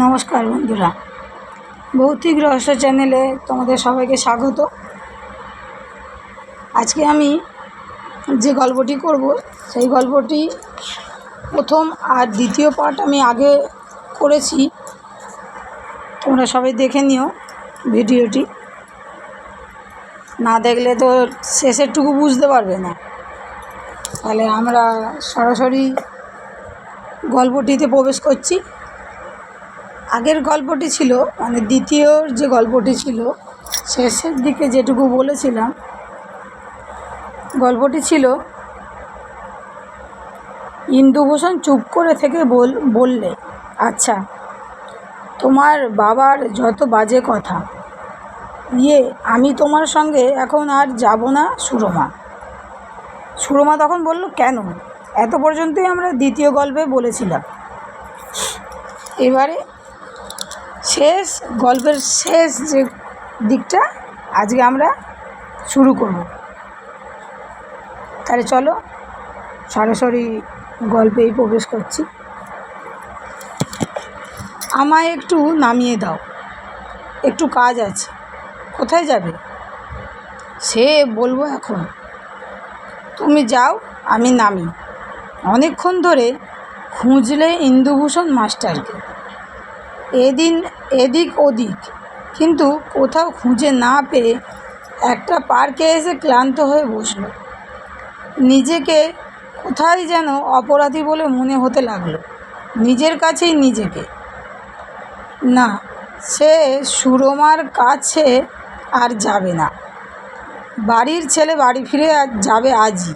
নমস্কার বন্ধুরা, ভৌতিক রহস্য চ্যানেলে তোমাদের সবাইকে স্বাগত। আজকে আমি যে গল্পটি করব সেই গল্পটি প্রথম আর দ্বিতীয় পার্ট আমি আগে করেছি, তোমরা সবাই দেখে নিও। ভিডিওটি না দেখলে তো শেষেরটুকু বুঝতে পারবে না। তাহলে আমরা সরাসরি গল্পটিতে প্রবেশ করছি। আগের গল্পটি ছিল, মানে দ্বিতীয় যে গল্পটি ছিল শেষের দিকে যেটুকু বলেছিলাম, গল্পটি ছিল ইন্দুভূষণ চুপ করে থেকে বললে, আচ্ছা, তোমার বাবার যত বাজে কথা, আমি তোমার সঙ্গে এখন আর যাব না সুরমা। সুরমা তখন বলল, কেন? এত পর্যন্তই আমরা দ্বিতীয় গল্পে বলেছিলাম। এবারে গল্পের শেষ যে দিকটা আজকে আমরা শুরু করব। তাহলে চলো সরাসরি গল্পেই প্রবেশ করছি। আমায় একটু নামিয়ে দাও, একটু কাজ আছে। কোথায় যাবে? সে বলবো এখন, তুমি যাও, আমি নামি। অনেকক্ষণ ধরে খুঁজলে ইন্দুভূষণ মাস্টারকে, এদিক ওদিক, কিন্তু কোথাও খুঁজে না পেয়ে একটা পার্কে এসে ক্লান্ত হয়ে বসলো। নিজেকে কোথায় যেন অপরাধী বলে মনে হতে লাগলো, নিজের কাছেই নিজেকে। না, সে সুরমার কাছে আর যাবে না। বাড়ির ছেলে বাড়ি ফিরে যাবে আজই।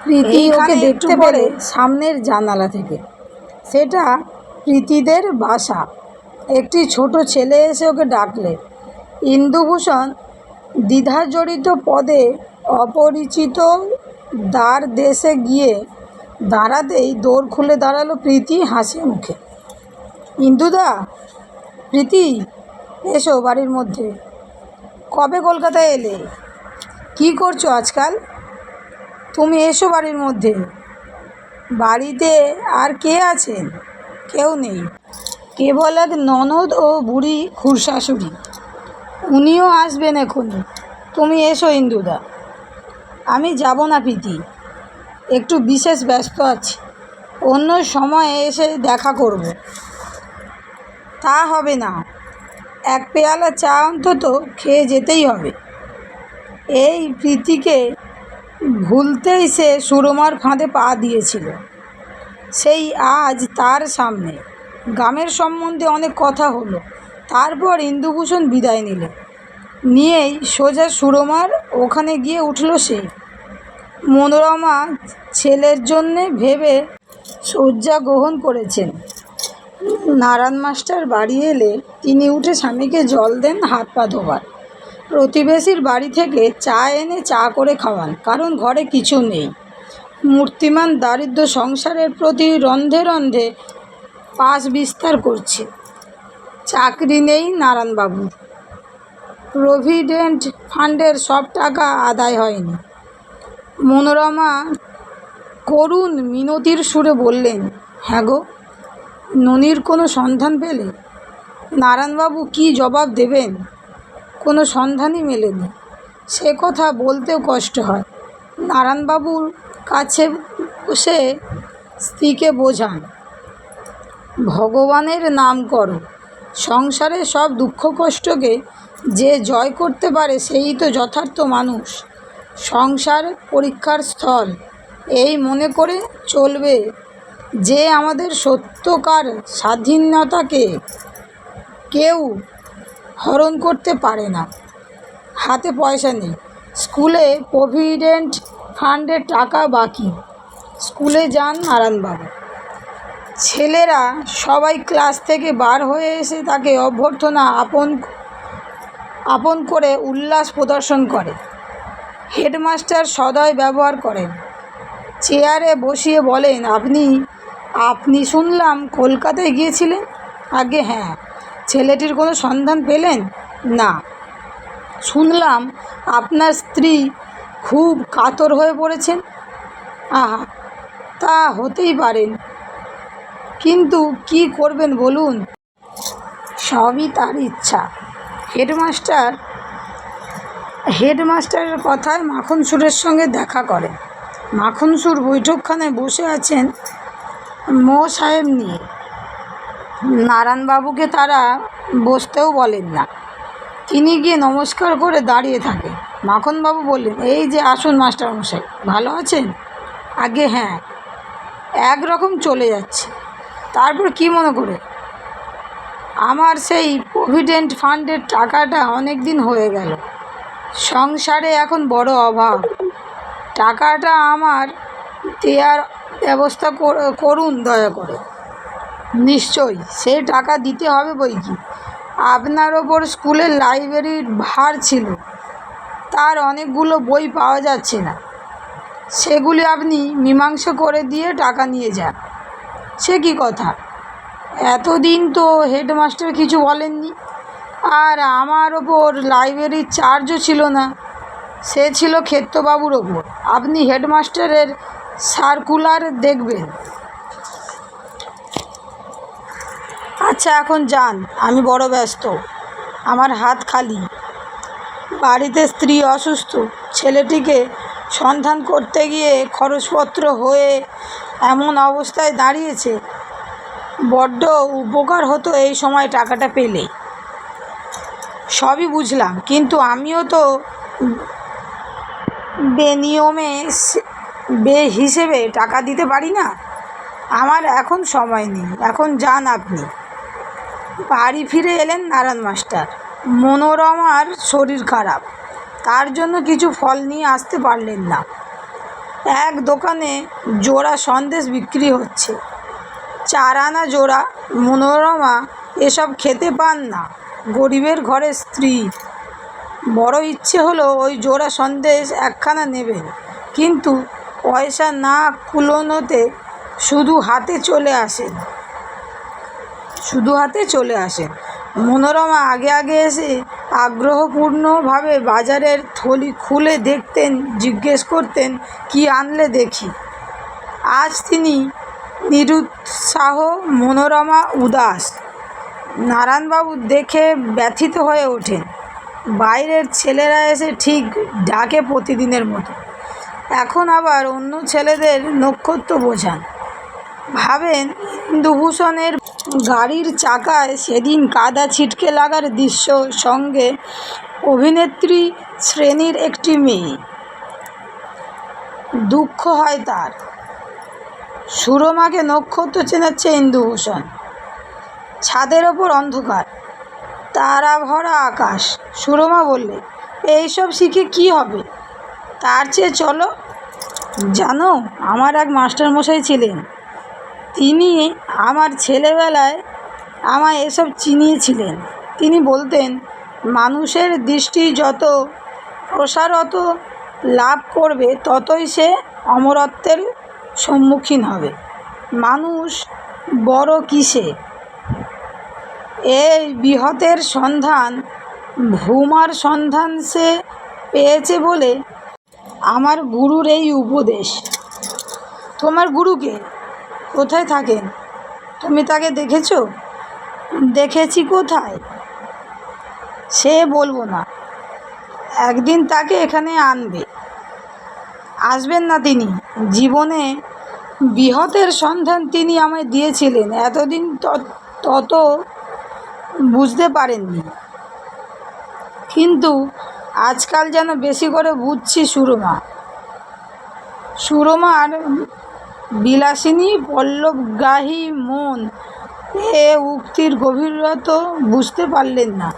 প্রীতি ওকে দেখতে পেলে সামনের জানালা থেকে। সেটা প্রীতিদের বাসা। একটি ছোট ছেলে এসে ওকে ডাকলে। ইন্দুভূষণ দ্বিধাজড়িত পদে অপরিচিত দ্বার দেশে গিয়ে দাঁড়াতেই দৌড় খুলে দাঁড়ালো প্রীতি হাসি মুখে। ইন্দুদা, প্রীতি, এসো বাড়ির মধ্যে। কবে কলকাতায় এলে? কি করছো আজকাল? তুমি এসো বাড়ির মধ্যে। বাড়িতে আর কে আছেন? কেউ নেই, কেবল এক ননদ ও বুড়ি খুড়শাশুড়ি। উনিও আসবেন এখনই। তুমি এসো ইন্দুদা। আমি যাব না প্রীতি, একটু বিশেষ ব্যস্ত আছি। অন্য সময়ে এসে দেখা করব। তা হবে না, এক পেয়ালা চা অন্তত খেয়ে যেতেই হবে। এই প্রীতিকে ভুলতেই সে সুরমার ফাঁদে পা দিয়েছিল। সেই আজ তার সামনে। গ্রামের সম্বন্ধে অনেক কথা হলো। তারপর ইন্দুভূষণ বিদায় নিয়েই সোজা সুরমার ওখানে গিয়ে উঠল সে। মনোরমা ছেলের জন্যে ভেবে শয্যা গ্রহণ করেছেন। নারায়ণ মাস্টার বাড়ি এলে তিনি উঠে স্বামীকে জল দেন, হাত পা ধোবার। প্রতিবেশীর বাড়ি থেকে চা এনে চা করে খাওয়ান, কারণ ঘরে কিছু নেই। মূর্তিমান দারিদ্র সংসারের প্রতি রন্ধে রন্ধে পাশ বিস্তার করছে। চাকরি নেই নারায়ণবাবুর। প্রভিডেন্ট ফান্ডের সব টাকা আদায় হয়নি। মনোরমা করুণ মিনতির সুরে বললেন, হ্যাঁ গো, ননির কোনো সন্ধান পেলে? নারায়ণবাবু কি জবাব দেবেন? কোনো সন্ধানই মেলেনি। সে কথা বলতেও কষ্ট হয়। নারায়ণবাবুর কাছে বসে স্ত্রীকে বোঝান, ভগবানের নাম করো। সংসারের সব দুঃখ কষ্টকে যে জয় করতে পারে সেই তো যথার্থ মানুষ। সংসার পরীক্ষার স্থল, এই মনে করে চলবে যে আমাদের সত্যকার স্বাধীনতাকে কেউ হরণ করতে পারে না। হাতে পয়সা নেই, স্কুলে প্রভিডেন্ট ফান্ডের টাকা বাকি। স্কুলে যান নারায়ণবাবু। ছেলেরা সবাই ক্লাস থেকে বার হয়ে এসে তাকে অভ্যর্থনা আপন করে উল্লাস প্রদর্শন করে। হেডমাস্টার সদয় ব্যবহার করেন। চেয়ারে বসিয়ে বলেন, আপনি শুনলাম কলকাতায় গিয়েছিলেন। আগে হ্যাঁ। ছেলেটির কোনো সন্ধান পেলেন? না। শুনলাম আপনার স্ত্রী খুব কাতর হয়ে পড়েছেন। আহা, তা হতেই পারেন, কিন্তু কি করবেন বলুন। সবই তার ইচ্ছা। হেডমাস্টারের কথায় মাখন সুরের সঙ্গে দেখা করে। মাখন সুর বৈঠকখানায় বসে আছেন মো সাহেব নিয়ে। নারায়ণবাবুকে তারা বসতেও বলেন না। তিনি গিয়ে নমস্কার করে দাঁড়িয়ে থাকেন। মাখনবাবু বললেন, এই যে আসুন মাস্টারমশাই, ভালো আছেন? আগে হ্যাঁ, একরকম চলে যাচ্ছে। তারপর কি মনে করে? আমার সেই প্রভিডেন্ট ফান্ডের টাকাটা অনেক দিন হয়ে গেল। সংসারে এখন বড় অভাব। টাকাটা আমার দেওয়ার ব্যবস্থা করুন দয়া করে। নিশ্চয়ই, সে টাকা দিতে হবে বই কি। আপনার ওপর স্কুলের লাইব্রেরির ভার ছিল, তার অনেকগুলো বই পাওয়া যাচ্ছে না, সেগুলি আপনি মীমাংসা করে দিয়ে টাকা নিয়ে যান। সে কি কথা? এতদিন তো হেডমাস্টার কিছু বলেননি। আর আমার ওপর লাইব্রেরির চার্জও ছিল না, সে ছিল ক্ষেত্রবাবুর ওপর। আপনি হেডমাস্টারের সার্কুলার দেখবেন। আচ্ছা, এখন যান, আমি বড় ব্যস্ত, আমার হাত খালি। বাড়িতে স্ত্রী অসুস্থ, ছেলেটিকে সন্ধান করতে গিয়ে খরচপত্র হয়ে এমন অবস্থায় দাঁড়িয়েছে। বড্ড উপকার হতো এই সময় টাকাটা পেলে। সবই বুঝলাম, কিন্তু আমিও তো বেনিয়মে হিসেবে টাকা দিতে পারি না। আমার এখন সময় নেই, এখন যান আপনি। বাড়ি ফিরে এলেন নারায়ণ মাস্টার। মনোরমার শরীর খারাপ, তার জন্য কিছু ফল নিয়ে আসতে পারলেন না। এক দোকানে জোড়া সন্দেশ বিক্রি হচ্ছে, 4 আনা জোড়া। মনোরমা এসব খেতে পান না, গরিবের ঘরের স্ত্রী। বড় ইচ্ছে হলো ওই জোড়া সন্দেশ একখানা নেবেন, কিন্তু পয়সা না কুলোনোতে শুধু হাতে চলে আসেন। মনোরমা আগে আগে এসে আগ্রহপূর্ণভাবে বাজারের থলি খুলে দেখতেন, জিজ্ঞেস করতেন, কি আনলে দেখি। আজ তিনি নিরুৎসাহ, মনোরমা উদাস। নারায়ণবাবু দেখে ব্যথিত হয়ে ওঠেন। বাইরের ছেলেরা এসে ঠিক ডাকে প্রতিদিনের মতো। এখন আবার অন্য ছেলেদের নক্ষত্র বোঝান। ভাবেন, ইন্দুভূষণের গাড়ির চাকায় সেদিন কাদা ছিটকে লাগার দৃশ্য, সঙ্গে অভিনেত্রী শ্রেণীর একটি মেয়ে। দুঃখ হয় তার। সুরমাকে নক্ষত্র চেনাচ্ছে ইন্দুভূষণ। ছাদের ওপর অন্ধকার, তারা ভরা আকাশ। সুরমা বললে, এইসব শিখে কি হবে? তার চেয়ে চলো। জানো, আমার এক মাস্টারমশাই ছিলেন, তিনি আমার ছেলেবেলায় আমায় এসব চিনিয়েছিলেন। তিনি বলতেন, মানুষের দৃষ্টি যত প্রসারত লাভ করবে, ততই সে অমরত্বের সম্মুখীন হবে। মানুষ বড় কিসে? এই বৃহতের সন্ধান, ভূমার সন্ধান সে পেয়েছে বলে আমার গুরুর এই উপদেশ। তোমার গুরুকে? কোথায় থাকেন? তুমি তাকে দেখেছ? দেখেছি। কোথায়? সে বলবো না। একদিন তাকে এখানে আনবে। আসবেন না তিনি? জীবনে বৃহতের সন্ধান তিনি আমায় দিয়েছিলেন, এতদিন তত বুঝতে পারেননি, কিন্তু আজকাল যেন বেশি করে বুঝছি। সুরমার বিলাসিনী পল্লবগ্রাহী মন এ উক্তির গভীরতা বুঝতে পারলেন না।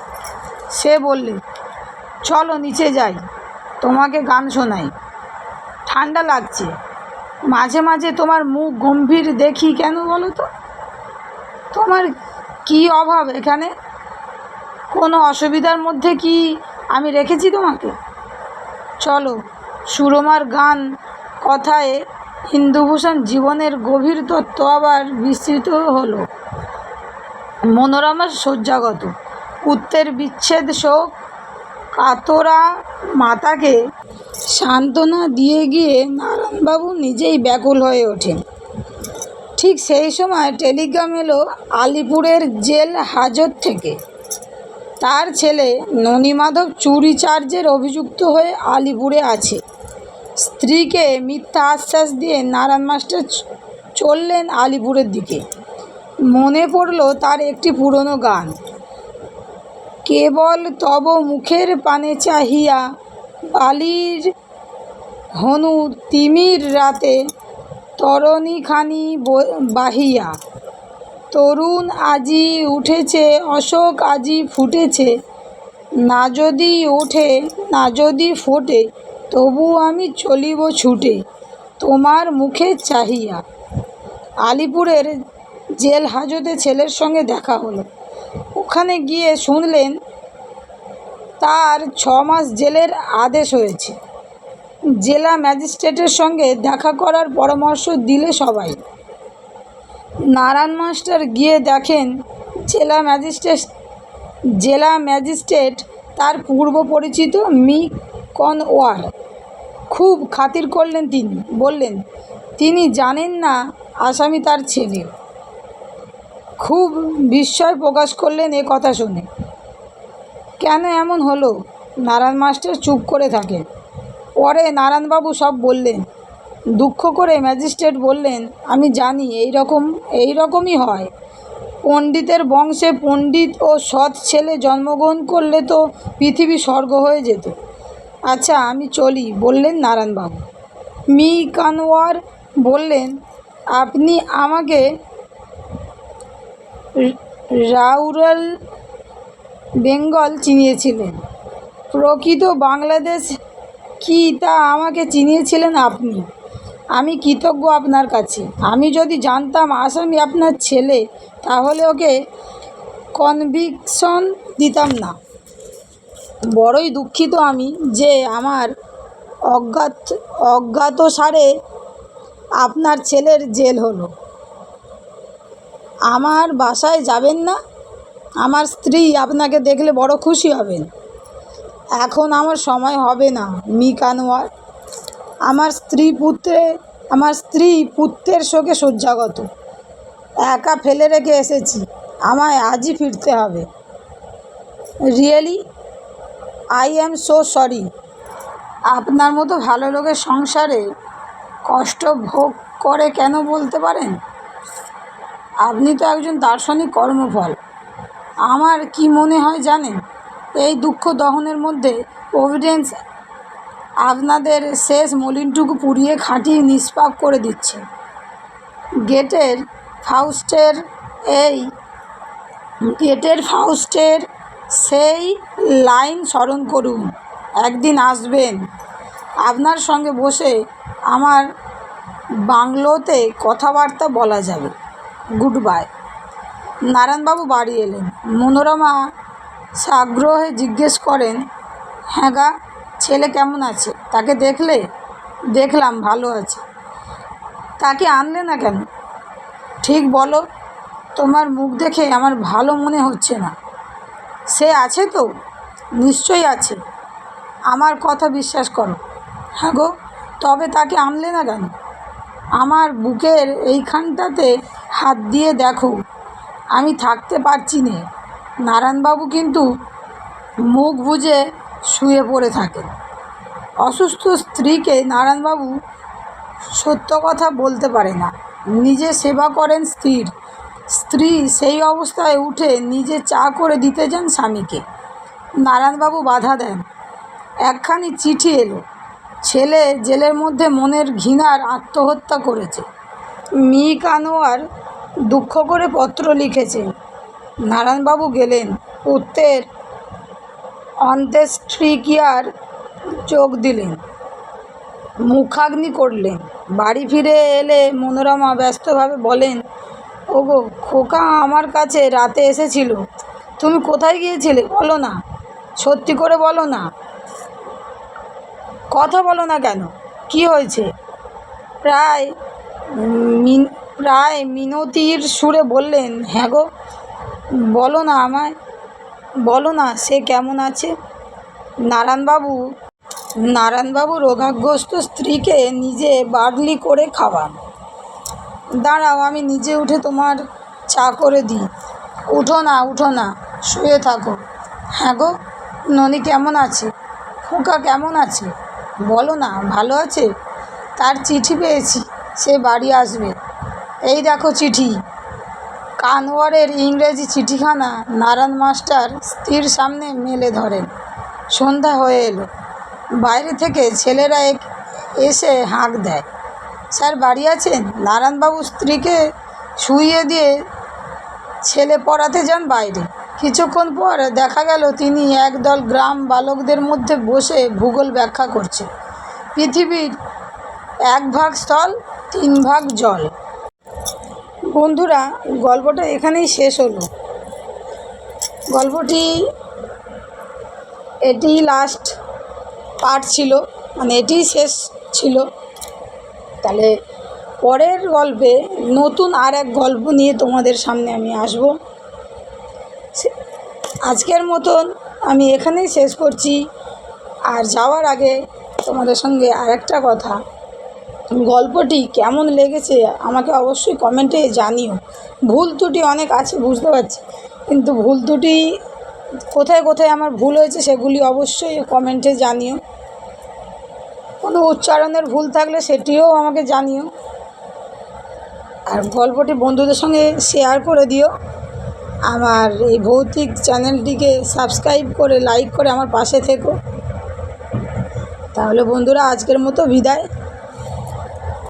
সে বললে, চলো নিচে যাই, তোমাকে গান শোনাই। ঠান্ডা লাগছে। মাঝে মাঝে তোমার মুখ গম্ভীর দেখি কেন বলো তো? তোমার কি অভাব এখানে? কোনো অসুবিধার মধ্যে কি আমি রেখেছি তোমাকে? চলো। সুরমার গান কথায় ইন্দুভূষণ জীবনের গভীর তত্ত্ব আবার বিস্তৃত হলো। মনোরমার শয্যাগত, পুত্রের বিচ্ছেদ শোক কাতরা মাতাকে সান্ত্বনা দিয়ে গিয়ে নারায়ণবাবু নিজেই ব্যাকুল হয়ে ওঠেন। ঠিক সেই সময় টেলিগ্রাম এলো আলিপুরের জেল হাজত থেকে। তার ছেলে ননীমাধব চুরি চার্জের অভিযুক্ত হয়ে আলিপুরে আছে। স্ত্রীকে মিথ্যা আশ্বাস দিয়ে নারায়ণ মাস্টার চললেন আলিপুরের দিকে। মনে পড়ল তার একটি পুরনো গান, কেবল তব মুখের পানে চাহিয়া বালির হনু তিমির রাতে তরণীখানি বাহিয়া। তরুণ আজি উঠেছে, অশোক আজি ফুটেছে, না যদি ওঠে না যদি ফোটে, তবু আমি চলিব ছুটে তোমার মুখে চাহিয়া। আলিপুরের জেল হাজতে ছেলের সঙ্গে দেখা হলো। ওখানে গিয়ে শুনলেন তার 6 মাস জেলের আদেশ হয়েছে। জেলা ম্যাজিস্ট্রেটের সঙ্গে দেখা করার পরামর্শ দিলে সবাই। নারায়ণ মাস্টার গিয়ে দেখেন জেলা ম্যাজিস্ট্রেট তার পূর্ব পরিচিত মি কনওয়ার। খুব খাতির করলেন তিনি, বললেন তিনি জানেন না আসামি তার ছেলে। খুব বিস্ময় প্রকাশ করলেন এ কথা শুনে। কেন এমন হলো? নারায়ণ মাস্টার চুপ করে থাকেন। পরে নারায়ণবাবু সব বললেন। দুঃখ করে ম্যাজিস্ট্রেট বললেন, আমি জানি এইরকমই হয়। পণ্ডিতের বংশে পণ্ডিত ও সৎ ছেলে জন্মগ্রহণ করলে তো পৃথিবী স্বর্গ হয়ে যেত। আচ্ছা আমি চলি, বললেন নারায়ণবাবু। মি কানওয়ার বললেন, আপনি আমাকে রাউরাল বেঙ্গল চিনিয়েছিলেন, প্রকৃত বাংলাদেশ কি তা আমাকে চিনিয়েছিলেন আপনি। আমি কৃতজ্ঞ আপনার কাছে। আমি যদি জানতাম আসামি আপনার ছেলে, তাহলে ওকে কনভিকশন দিতাম না। বড়ই দুঃখিত আমি যে আমার অজ্ঞাতসারে আপনার ছেলের জেল হলো। আমার বাসায় যাবেন না? আমার স্ত্রী আপনাকে দেখলে বড় খুশি হবেন। এখন আমার সময় হবে না মি কানওয়ার। আমার স্ত্রী পুত্রের শোকে শয্যাগত। একা ফেলে রেখে এসেছি, আমায় আজই ফিরতে হবে। Really I am so sorry. আপনার মতো ভালো লোকের সংসারে কষ্ট ভোগ করে কেন বলতে পারেন? আপনি তো একজন দার্শনিক কর্মফল। আমার কি মনে হয় জানেন, এই দুঃখ দহনের মধ্যে প্রভিডেন্স আপনাদের শেষ মলিনটুকু পুড়িয়ে খাঁটি নিষ্পাপ করে দিচ্ছে। গেটের ফাউস্টের সেই লাইন স্মরণ করুন। একদিন আসবেন, আপনার সঙ্গে বসে আমার বাংলোতে কথাবার্তা বলা যাবে। Good bye. নারায়ণবাবু বাড়ি এলেন। মনোরমা সাগ্রহে জিজ্ঞেস করেন, হ্যাঁ গা, ছেলে কেমন আছে? তাকে দেখলে? দেখলাম, ভালো আছে। তাকে আনলে না কেন? ঠিক বলো, তোমার মুখ দেখে আমার ভালো মনে হচ্ছে না। সে আছে তো? নিশ্চয়ই আছে, আমার কথা বিশ্বাস করো। হ্যাঁ গো, তবে তাকে আনলে না কেন? আমার বুকের এইখানটাতে হাত দিয়ে দেখো, আমি থাকতে পারছি নে। নারায়ণবাবু কিন্তু মুখ বুজে শুয়ে পড়ে থাকেন। অসুস্থ স্ত্রীকে নারায়ণবাবু সত্য কথা বলতে পারে না। নিজে সেবা করেন স্ত্রী সেই অবস্থায় উঠে নিজে চা করে দিতে যান স্বামীকে। নারায়ণবাবু বাধা দেন। একখানি চিঠি এলো। ছেলে জেলের মধ্যে মনের ঘৃণার আত্মহত্যা করেছে। মি কানওয়ার দুঃখ করে পত্র লিখেছেন। নারায়ণবাবু গেলেন, পুত্রের অন্ত্যেষ্টিক্রিয়ার যোগ দিলেন, মুখাগ্নি করলেন। বাড়ি ফিরে এলে মনোরমা ব্যস্তভাবে বলেন, ওগো খোকা আমার কাছে রাতে এসেছিল। তুমি কোথায় গিয়েছিলে? বলো না, সত্যি করে বলো না। কথা বলো না কেন? কি হয়েছে? প্রায় মিনতির সুরে বললেন, হ্যাঁ গো, বলো না আমায়, বলো না সে কেমন আছে। নারায়ণবাবু রোগাগ্রস্ত স্ত্রীকে নিজে বার্লি করে খাওয়ান। দাঁড়াও, আমি নিজে উঠে তোমার চা করে দিই। উঠো না, শুয়ে থাকো। হ্যাঁ গো, ননি কেমন আছে? খোকা কেমন আছে? বলো না, ভালো আছে? তার চিঠি পেয়েছি, সে বাড়ি আসবে। এই দেখো চিঠি। কানওয়ারের ইংরেজি চিঠিখানা নারায়ণ মাস্টার স্ত্রীর সামনে মেলে ধরেন। সন্ধ্যা হয়ে এলো। বাইরে থেকে ছেলেরা এসে হাঁক দেয়। স্যার বাড়ি আছেন? নারায়ণবাবু স্ত্রীকে শুইয়ে দিয়ে ছেলে পড়াতে যান বাইরে। কিছুক্ষণ পর দেখা গেল তিনি একদল গ্রাম বালকদের মধ্যে বসে ভূগোল ব্যাখ্যা করছে। পৃথিবীর 1 ভাগ স্থল, 3 ভাগ জল। বন্ধুরা, গল্পটা এখানেই শেষ হলো। গল্পটি এটি লাস্ট পার্ট ছিল, মানে এটিই শেষ ছিল। তাহলে পরের গল্পে নতুন আর এক গল্প নিয়ে তোমাদের সামনে আমি আসব। আজকের মতন আমি এখানেই শেষ করছি। আর যাওয়ার আগে তোমাদের সঙ্গে আরেকটা কথা, গল্পটি কেমন লেগেছে আমাকে অবশ্যই কমেন্টে জানিও। ভুল ত্রুটি অনেক আছে বুঝতে পারছি, কিন্তু ভুল ত্রুটি কোথায় কোথায় আমার ভুল হয়েছে সেগুলি অবশ্যই কমেন্টে জানিও। কোনো উচ্চারণের ভুল থাকলে সেটিও আমাকে জানিও। আর গল্পটি বন্ধুদের সঙ্গে শেয়ার করে দিও। আমার এই ভৌতিক চ্যানেলটিকে সাবস্ক্রাইব করে লাইক করে আমার পাশে থেকো। তাহলে বন্ধুরা, আজকের মতো বিদায়।